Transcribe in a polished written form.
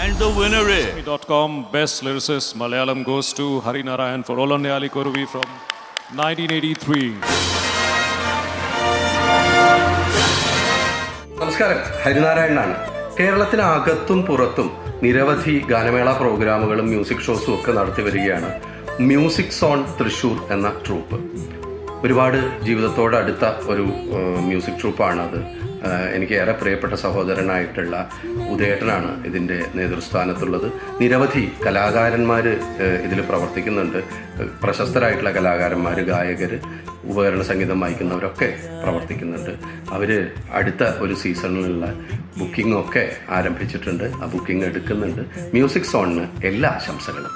And the winner is... .com Best Lyricist Malayalam goes to Hari Narayan for Olannayali Koruvi from 1983. നമസ്കാരം, ഹരിനാരായണനാണ്. കേരളത്തിനകത്തും പുറത്തും നിരവധി ഗാനമേള പ്രോഗ്രാമുകളും music ഷോസും ഒക്കെ നടത്തി വരികയാണ് മ്യൂസിക് സോൺ തൃശ്ശൂർ എന്ന ട്രൂപ്പ്. ഒരുപാട് ജീവിതത്തോടടുത്ത ഒരു മ്യൂസിക് ട്രൂപ്പാണത്. എനിക്ക് ഏറെ പ്രിയപ്പെട്ട സഹോദരനായിട്ടുള്ള ഉദയേട്ടനാണ് ഇതിൻ്റെ നേതൃസ്ഥാനത്തുള്ളത്. നിരവധി കലാകാരന്മാർ ഇതിൽ പ്രവർത്തിക്കുന്നുണ്ട്. പ്രശസ്തരായിട്ടുള്ള കലാകാരന്മാർ, ഗായകർ, ഉപകരണ സംഗീതം വായിക്കുന്നവരൊക്കെ പ്രവർത്തിക്കുന്നുണ്ട്. അവർ അടുത്ത ഒരു സീസണിലുള്ള ബുക്കിംഗ് ഒക്കെ ആരംഭിച്ചിട്ടുണ്ട്. ആ ബുക്കിംഗ് എടുക്കുന്നുണ്ട്. മ്യൂസിക് സോണിന് എല്ലാ ആശംസകളും.